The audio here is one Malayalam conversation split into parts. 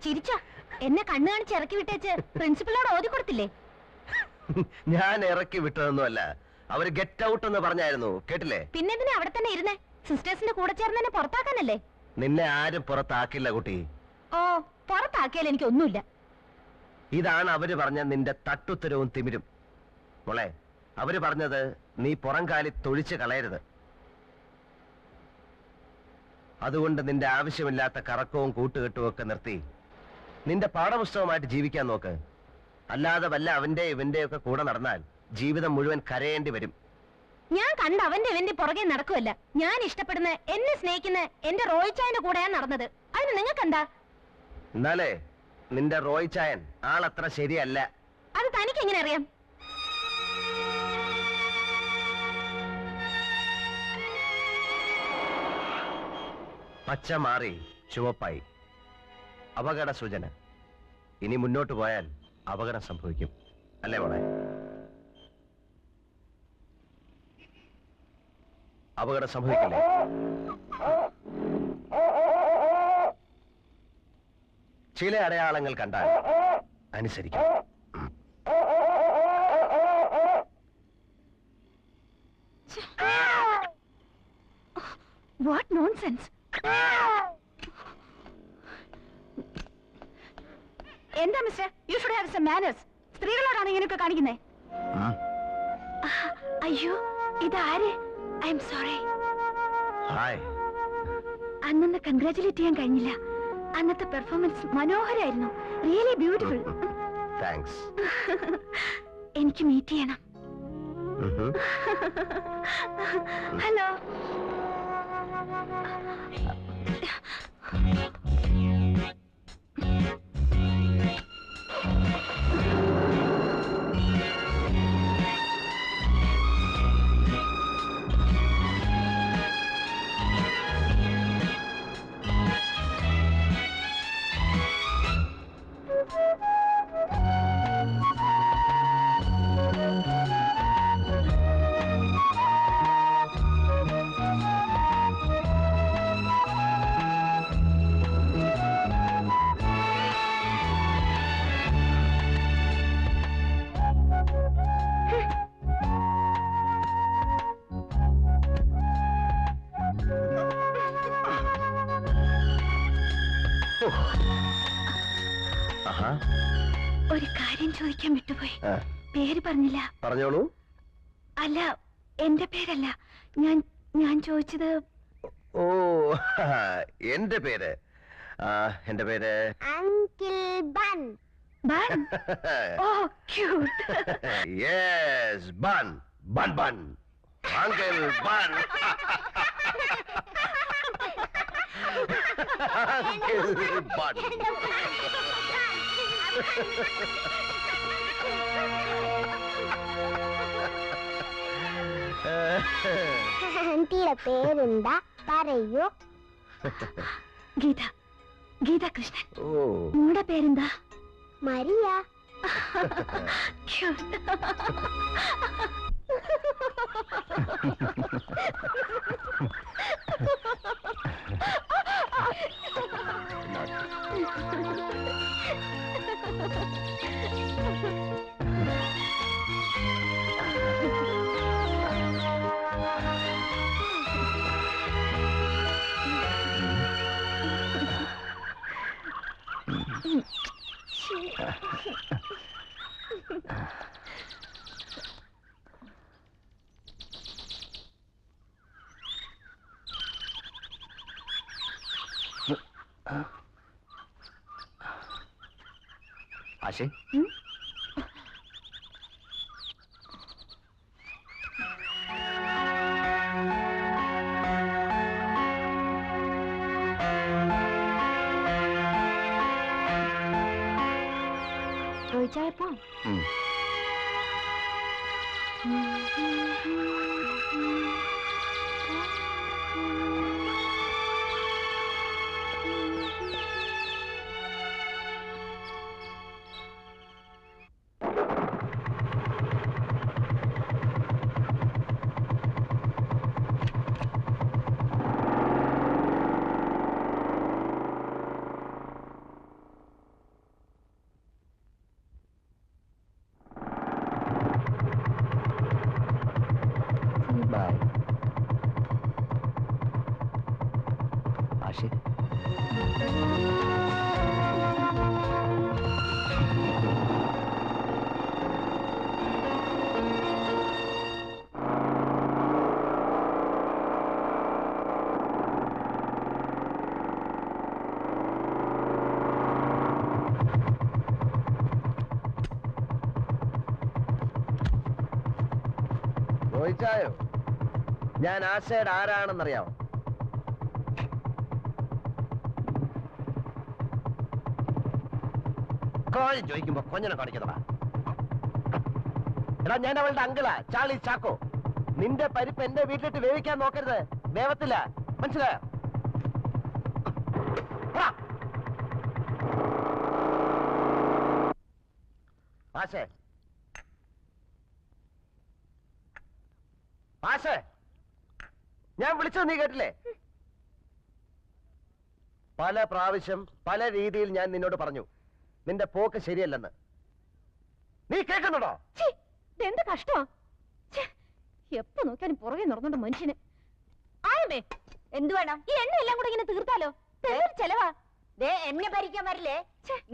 ചിരിച്ചോ? എന്നെ കണ്ണു കാണിച്ച് ഇറക്കി വിട്ടേച്ച് പ്രിൻസിപ്പളിനോട് ഓതി കൊടുത്തില്ലേ? ഞാൻ ഇറക്കി വിട്ടതൊന്നുമല്ല, അവര് ഗെറ്റ് ഔട്ട് എന്ന് പറഞ്ഞായിരുന്നു, കേട്ടില്ലേ? പിന്നെന്തിനാ അവിടെ തന്നെ ഇരുന്നേ? സിസ്റ്റേഴ്സിന്റെ കൂടെ ചേർന്ന് എന്നെ പുറത്താക്കാനല്ലേ? നിന്നെ ആരും പുറത്താക്കില്ല കുട്ടി. ഓ, പുറത്താക്കിയാൽ എനിക്കൊന്നുമില്ല. ഇതാണ് അവര് പറഞ്ഞ നിന്റെ തട്ടുത്തരവും തിമിരും. മോളെ, അവര് പറഞ്ഞത് നീ പുറം കാലി തൊഴിച്ച് കളയരുത്. അതുകൊണ്ട് നിന്റെ ആവശ്യമില്ലാത്ത കറക്കവും കൂട്ടുകെട്ടും ഒക്കെ നിർത്തി നിന്റെ പാഠപുസ്തകമായിട്ട് ജീവിക്കാൻ നോക്ക്. അല്ലാതെ വല്ല അവന്റെ ഇവന്റെ ഒക്കെ കൂടെ നടന്നാൽ ജീവിതം മുഴുവൻ കരയേണ്ടി വരും. ഞാൻ കണ്ട അവന്റെ ഇവന്റെ പുറകെ നടക്കുമല്ല. ഞാൻ ഇഷ്ടപ്പെടുന്ന, എന്നെ സ്നേഹിക്കുന്ന എന്റെ റോയിച്ചായന്റെ കൂടെയാണ് നടന്നത്. അതിന് നിങ്ങൾക്കെന്താ? എന്നാലേ നിന്റെ റോയിച്ചായൻ ആളത്ര ശരിയല്ല. അത് തനിക്ക് എങ്ങനെ അറിയാം? പച്ച മാറി ചുവപ്പായി. അപകട സൂചന. ഇനി മുന്നോട്ട് പോയാൽ അപകടം സംഭവിക്കും, അല്ലേ മോളെ? അപകടം സംഭവിക്കില്ലേ? ചില അടയാളങ്ങൾ കണ്ടാൽ അനുസരിക്കും. What nonsense! എന്താ mister? You should have some manners. സ്ത്രീകളോടാണ് ഇങ്ങനെയൊക്കെ കാണിക്കുന്നേ. അയ്യോ, ഇതാര്? I am sorry. ഹായ്. അന്നൊന്ന് കൺഗ്രാറ്റുലേറ്റ് ചെയ്യാൻ കഴിഞ്ഞില്ല. അന്നത്തെ പെർഫോമൻസ് മനോഹരായിരുന്നു. Really beautiful. താങ്ക്സ്. എനിക്ക് മീറ്റ് ചെയ്യണം. ഹലോ. ഒരു കാര്യം ചോദിക്കാൻ വിട്ടുപോയി. പേര് പറഞ്ഞില്ല. പറഞ്ഞോളൂ. അല്ല, എന്റെ പേരല്ല. ഞാൻ ചോദിച്ചത്. ഓ, എന്റെ പേര് അങ്കിൾ ബൺ. ബൺ? ഓ, cute. Yes, bun bun bun. Uncle bun. Uncle bun. ആന്റിയുടെ പേരെന്താ പറയൂ? ഗീത. ഗീത കൃഷ്ണൻ. ഓ, നിങ്ങളുടെ പേരെന്താ? മരിയ. ആശേ, ചോദിച്ചായപ്പോ മനസ്സിലായോ? ഞാൻ ആശയുടെ ആരാണെന്നറിയാമോ? കോഴി ചോദിക്കുമ്പോ കൊഞ്ഞനെ കാണിക്കുന്നതാ. എടാ, ഞാൻ അവളുടെ അങ്കിളാ, ചാർലി ചാക്കോ. നിന്റെ പരിപ്പ് എന്റെ വീട്ടിലിട്ട് വേവിക്കാൻ നോക്കരുത്, വേവത്തില്ല. മനസ്സിലായോ? ആശേ, ആശേ, ഞാൻ വിളിച്ചത് നീ കേട്ടില്ലേ? പല പ്രാവശ്യം പല രീതിയിൽ ഞാൻ നിന്നോട് പറഞ്ഞു നിന്റെ പോക്ക് ശരിയല്ലെന്ന്. നീ കേൾക്കുന്നുണ്ടോ? എന്ത് കഷ്ടമാ! എപ്പോ നോക്കിയാലും പുറകെ നടന്നുണ്ട് മനുഷ്യന്. ആയമേ, എന്തു വേണം? ഈ എണ്ണ എല്ലാം കൂടെ ഇങ്ങനെ തീർത്താലോ? എന്തൊരു ചെലവാ! ദേ, എന്നെ ഭരിക്കാൻ വരില്ലേ?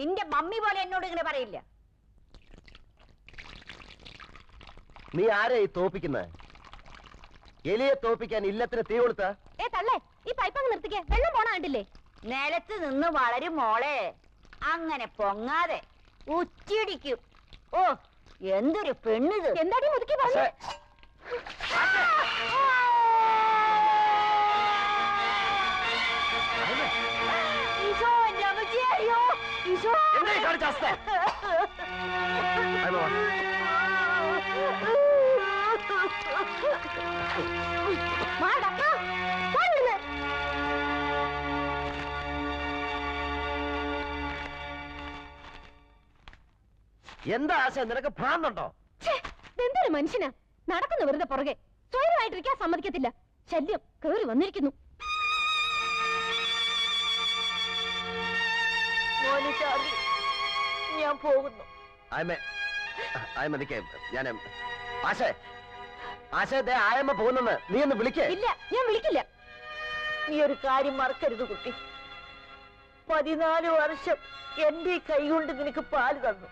നിന്റെ മമ്മി പോലെ എന്നോട് ഇങ്ങനെ പറയില്ല. നീ ആരെയാ ഈ തോപ്പിക്കുന്നത്? എലിയെ തോപ്പിക്കാൻ ഇല്ലത്തിന് തീ കൊടുത്ത? തള്ളേ, ഈ പൈപ്പ് അങ്ങ് നിർത്തിക്കേ, വെള്ളം പോണ കണ്ടില്ലേ? നിലത്ത് നിന്ന് വളരും മോളെ, അങ്ങനെ പൊങ്ങാതെ ഉച്ചിടിക്കും. ഓ, എന്തൊരു പെണ്ണിത്! എന്താടി മുതുക്കി പറഞ്ഞു? ഈശോ, എന്റെ അമ്മച്ചിയെ, അയ്യോ, ഈശോ! എന്താ ആശ, നിനക്ക് ഭ്രാന്തുണ്ടോ? എന്തൊരു മനുഷ്യനാ! നടക്കുന്നു വെറുതെ പുറകെ, സ്വയമായിട്ടിരിക്കാൻ സമ്മതിക്കത്തില്ല. ശല്യം കേറി വന്നിരിക്കുന്നു. മോനെ ചാർലി, ഞാൻ പോകുന്നു. ഞാൻ ആശേ, ആശേ, ദേ ആയമ്മ പോകുന്നെന്ന് നീ ഒന്ന് വിളിക്കേ. ഇല്ല, ഞാൻ വിളിക്കില്ല. നീ ഒരു കാര്യം മറക്കരുത് കുട്ടി. 14 വർഷം എന്റെ കൈ കൊണ്ട് നിനക്ക് പാല് തന്നു.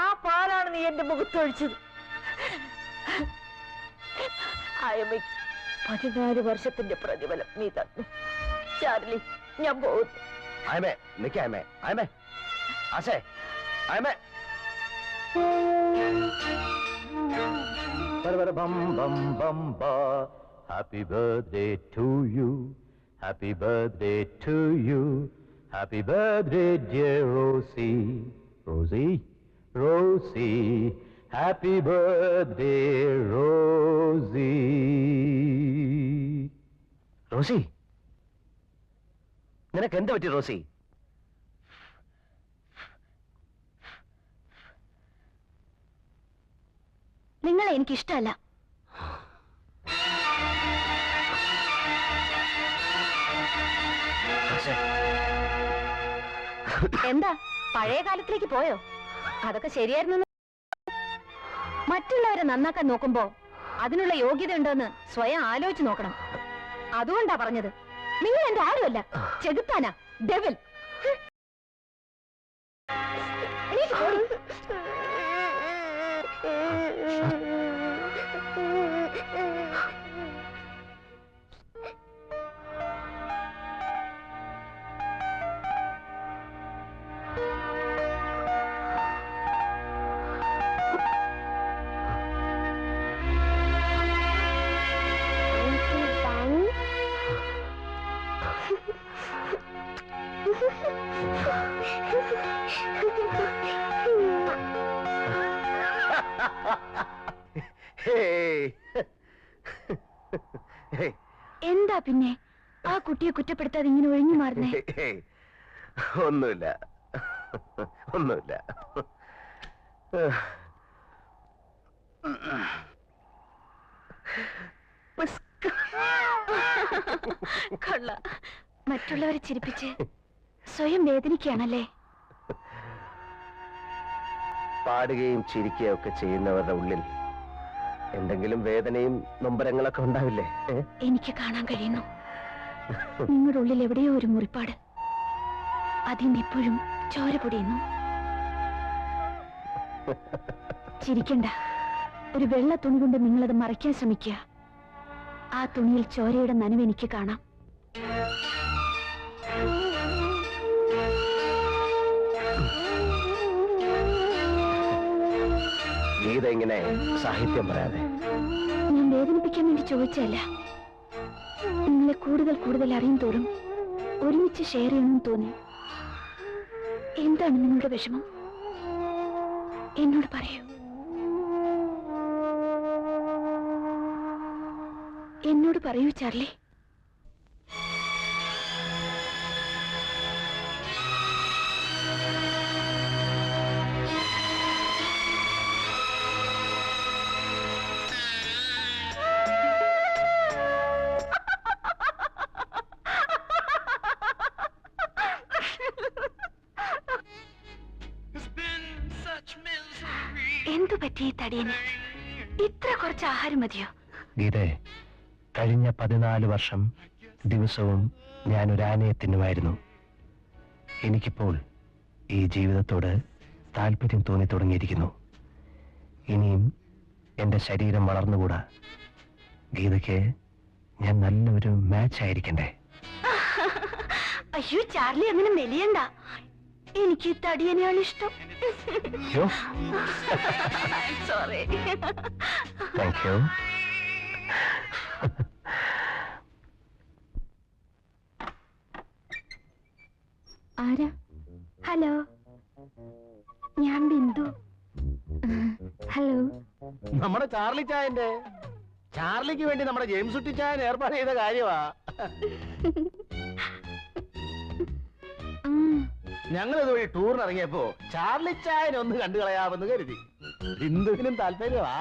ആ പാലാണ് നീ എന്റെ മുഖത്തൊഴിച്ചത്. ആയമ്മയ്ക്ക് 14 വർഷത്തിന്റെ പ്രതിഫലം നീ തന്നു. ചാർലി, ഞാൻ പോകുന്നു. ആയമേ, നിൽക്കേ ആയമേ, ആയമേ, ആശേ, ആയമേ. Bam bam bam ba. Happy birthday to you. Happy birthday to you. Happy birthday, dear Rosie. Rosie, Rosie. Happy birthday, Rosie. Rosie, നിനക്ക് എന്ത് പറ്റി റോസി? നിങ്ങളെ എനിക്കിഷ്ടമല്ല. എന്താ, പഴയ കാലത്തിലേക്ക് പോയോ? അതൊക്കെ ശരിയായിരുന്നു. മറ്റുള്ളവരെ നന്നാക്കാൻ നോക്കുമ്പോ അതിനുള്ള യോഗ്യത ഉണ്ടോന്ന് സ്വയം ആലോചിച്ച് നോക്കണം. അതുകൊണ്ടാ പറഞ്ഞത്. നിങ്ങൾ എന്റെ ആരുമല്ല, ചെകുത്താനാ, ഡെവിൽ. എന്താ പിന്നെ ആ കുട്ടിയെ കുറ്റപ്പെടുത്താതെ ഇങ്ങനെ ഒഴിഞ്ഞു മാറുന്നേ? ഒന്നുമില്ല, ഒന്നുമില്ല. കൊള്ള, മറ്റുള്ളവരെ ചിരിപ്പിച്ച് സ്വയം വേദനിക്കുകയാണല്ലേ? പാടുകയും ചിരിക്കുകയും ഒക്കെ ചെയ്യുന്നവരുടെ ഉള്ളിൽ എന്തെങ്കിലും വേദനയും നൊമ്പരങ്ങളൊക്കെ ഉണ്ടാവില്ലേ? എനിക്ക് കാണാൻ കഴിയുന്നു. നിങ്ങളുടെ ഉള്ളിൽ എവിടെയോ ഒരു മുറിപ്പാട്, അതിന് ഇപ്പോഴും ചോര പൊടിയുന്നു. ചിരിക്കണ്ട, ഒരു വെള്ള തുണി കൊണ്ട് നിങ്ങളത് മറയ്ക്കാൻ ശ്രമിക്കുക. ആ തുണിയിൽ ചോരയുടെ നനവ് എനിക്ക് കാണാം. ഗീത ഇങ്ങനെ സാഹിത്യം പറയാതെ. ഞാൻ ചോദിച്ചല്ല. നിങ്ങളെ കൂടുതൽ കൂടുതൽ അറിയും തോറും ഒരുമിച്ച് ഷെയർ ചെയ്യണമെന്ന് തോന്നി. എന്താണ് നിങ്ങളുടെ വിഷമം? എന്നോട് പറയൂ. എന്നോട് പറയൂ ചാർലി. എന്തു പറ്റി തടിയന്? ഇത്ര കുറച്ച് ആഹാരം മതിയോ? ഗീതേ, കഴിഞ്ഞ 14 വർഷം ദിവസവും ഞാനൊരു ആനയെ തിന്നുമായിരുന്നു. എനിക്കിപ്പോൾ ഈ ജീവിതത്തോട് താല്പര്യം തോന്നി തുടങ്ങിയിരിക്കുന്നു. ഇനിയും എന്റെ ശരീരം വളർന്നുകൂടാ. ഗീതയ്ക്ക് ഞാൻ നല്ലൊരു മാച്ച് ആയിരിക്കണ്ടേ? അയ്യോ ചാർലി, അങ്ങനെ മെലിയണ്ട. എനിക്ക് തടിയനെയാണ് ഇഷ്ടം. സോറി. Thank you. ആരാ? ഹലോ, ഞാൻ ബിന്ദു. ഹലോ. നമ്മുടെ ചാർലി ചായന്റെ ചാർലിക്ക് വേണ്ടി നമ്മുടെ ജെയിംസ് കുട്ടി ചായൻ ഏർപ്പാട് ചെയ്ത കാര്യമാ. ഞങ്ങൾ ഇതുവഴി ടൂറിന് ഇറങ്ങിയപ്പോ ചാർലി ചായനെ ഒന്ന് കണ്ടു കളയാമെന്ന് കരുതി. ബിന്ദുവിനും താല്പര്യമാ.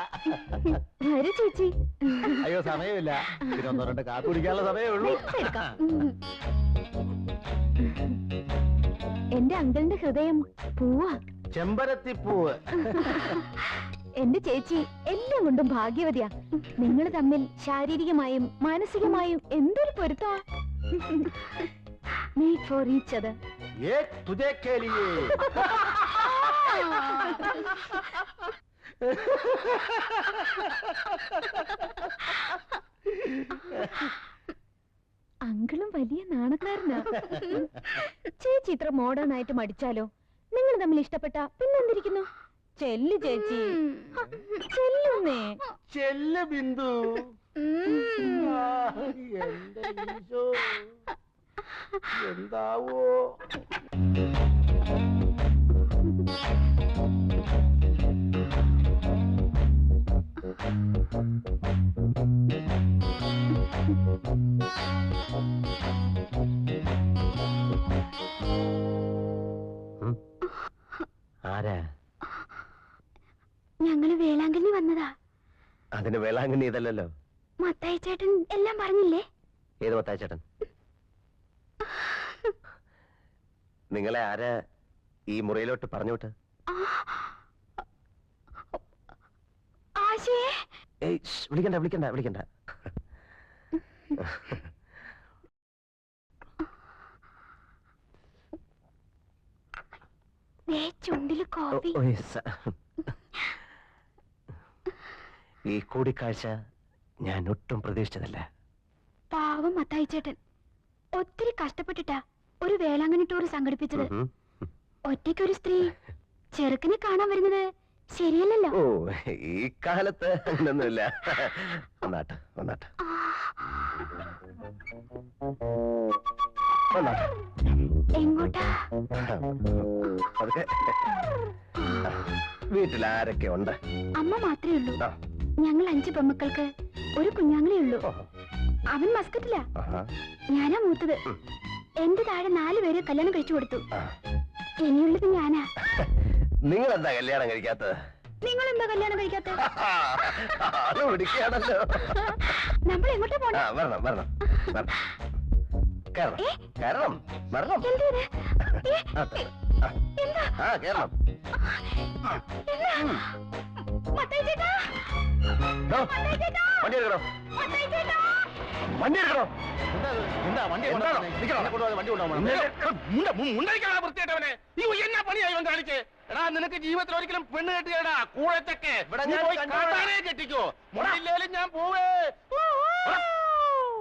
ചേച്ചി. അയ്യോ സമയമില്ല, പിന്നെ 1-2 കാപ്പി കുടിക്കാനുള്ള സമയമേ ഉള്ളൂ. എന്റെ അങ്കിളിന്റെ ഹൃദയം പൂവാ. ചെമ്പരത്തിപ്പൂവ്. എന്റെ ചേച്ചി എല്ലാം കൊണ്ടും ഭാഗ്യവതിയാ. നിങ്ങൾ തമ്മിൽ ശാരീരികമായും മാനസികമായും എന്തൊരു പൊരുത്തമാ. Made for each other. ये तुझे के लिए. അങ്കിളും വലിയ നാണക്കാരനാ. ചേച്ചി ഇത്ര മോഡേൺ ആയിട്ട് മടിച്ചാലോ? നിങ്ങൾ തമ്മിൽ ഇഷ്ടപ്പെട്ട പിന്നെന്തിരിക്കുന്നു? ചെല്ലു ചേച്ചി, ചെല്ലുന്നേ. ചെല്ല് ബിന്ദു. എന്റെ ഈശോ, എന്താവോ? ആരാ? ഞങ്ങള് വേളാങ്കണ്ണി വന്നതാ. അതിന് വേളാങ്കണ്ണി ഇതല്ലല്ലോ. മത്തായി ചേട്ടൻ എല്ലാം പറഞ്ഞില്ലേ? ഏത് മത്തായി ചേട്ടൻ? നിങ്ങളെ ആരാ ഈ മുറിയിലോട്ട് പറഞ്ഞോട്ട്? വിളിക്കണ്ട വിളിക്കണ്ട വിളിക്കണ്ട. ചുണ്ടില് കോപ്പി. ഈ കൂടിക്കാഴ്ച ഞാൻ ഒട്ടും പ്രതീക്ഷിച്ചതല്ല. പാവം മത്തായി ചേട്ടൻ ഒത്തിരി കഷ്ടപ്പെട്ടിട്ടാ ഒരു വേളാങ്കണ്ണി ടൂർ സംഘടിപ്പിച്ചത്. ഒറ്റയ്ക്കൊരു സ്ത്രീ ചെറുക്കനെ കാണാൻ വരുന്നത് ശരിയല്ലല്ലോ. ഓ, ഈ കാലത്ത് അങ്ങനൊന്നുമില്ല. വന്നാട്ടെ വന്നാട്ടെ വന്നാട്ടെ. എങ്ങോട്ടാ? അതൊക്കെ വീട്ടിൽ ആരൊക്കെ ഉണ്ട്? അമ്മ മാത്രമേ ഉള്ളൂ. ഞങ്ങൾ 5 പെമ്മക്കൾക്ക് ഒരു കുഞ്ഞാങ്ങളേ ഉള്ളൂ. അവൻ മസ്കറ്റില്ല. ഞാനാ മൂത്തത്. എന്റെ താഴെ 4 പേര് കല്യാണം കഴിച്ചു കൊടുത്തു. ഇനിയുള്ളത് ഞാനാ. നിങ്ങൾ എന്താ കല്യാണം കഴിക്കാത്തത്? നിങ്ങൾ എന്താ കല്യാണം കഴിക്കാത്തത്? പിടിക്കുകയാണല്ലോ. നമ്മൾ എങ്ങോട്ടാ പോണേ? വരണം വരണം വരണം. കേറണം കേറണം വരണം. ആ കേറണം. വണ്ടി എടുക്കണോ? വണ്ടി എടുക്കണോ? എന്താ വണ്ടി വൃത്തിയായിട്ടവനെ എന്നാ പണിയായി ഇവൻ കാണിച്ച്? എടാ നിനക്ക് ജീവിതത്തിൽ ഒരിക്കലും പെണ്ണ് കെട്ടിയടാ കൂഴത്തൊക്കെ കെട്ടിക്കോ. മുടയില്ലേലും ഞാൻ പോവേ.